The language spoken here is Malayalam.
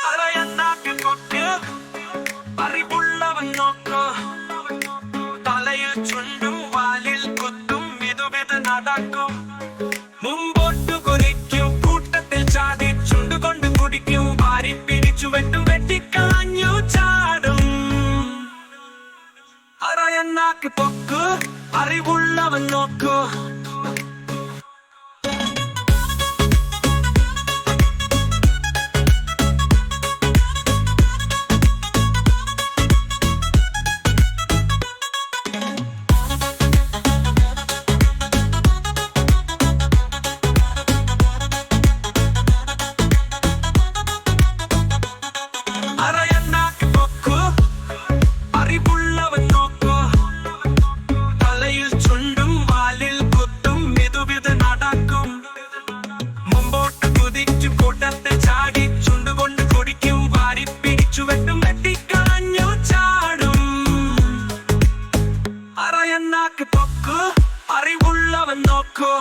അരയണ്ണാക്ക് കൊക്ക് അറിവുള്ളവൻ നോക്ക്. തലയിൽ ചുണ്ടും വാലിൽ കുത്തും വിധുവിധ നടക്കും. മുമ്പോട്ടു കുനിക്കും കൂട്ടത്തിൽ ചാടി ചുണ്ടുകൊണ്ട് കുടിക്കും. വാരി പിടിച്ചു വെട്ടും വെട്ടിക്കാഞ്ഞു ചാടും. അരയണ്ണാക്ക് പൊക്ക് അറിവുള്ളവൻ നോക്ക്. അരയണ്ണാക്ക് പൊക്ക് അറിവുള്ളവൻ നോക്ക്. തലയിൽ ചുണ്ടും വാലിൽ കുത്തും വിധുവിധ നടക്കും. മുമ്പോട്ട് കുതിച്ചു കൂട്ടത്തിൽ ചാടി ചുണ്ടുകൊണ്ട് കുടിക്കും. വാരി പിടിച്ചു വെട്ടും വെട്ടിക്കാഞ്ഞു ചാടും. അരയണ്ണാക്ക് പൊക്ക് അറിവുള്ളവൻ നോക്ക്.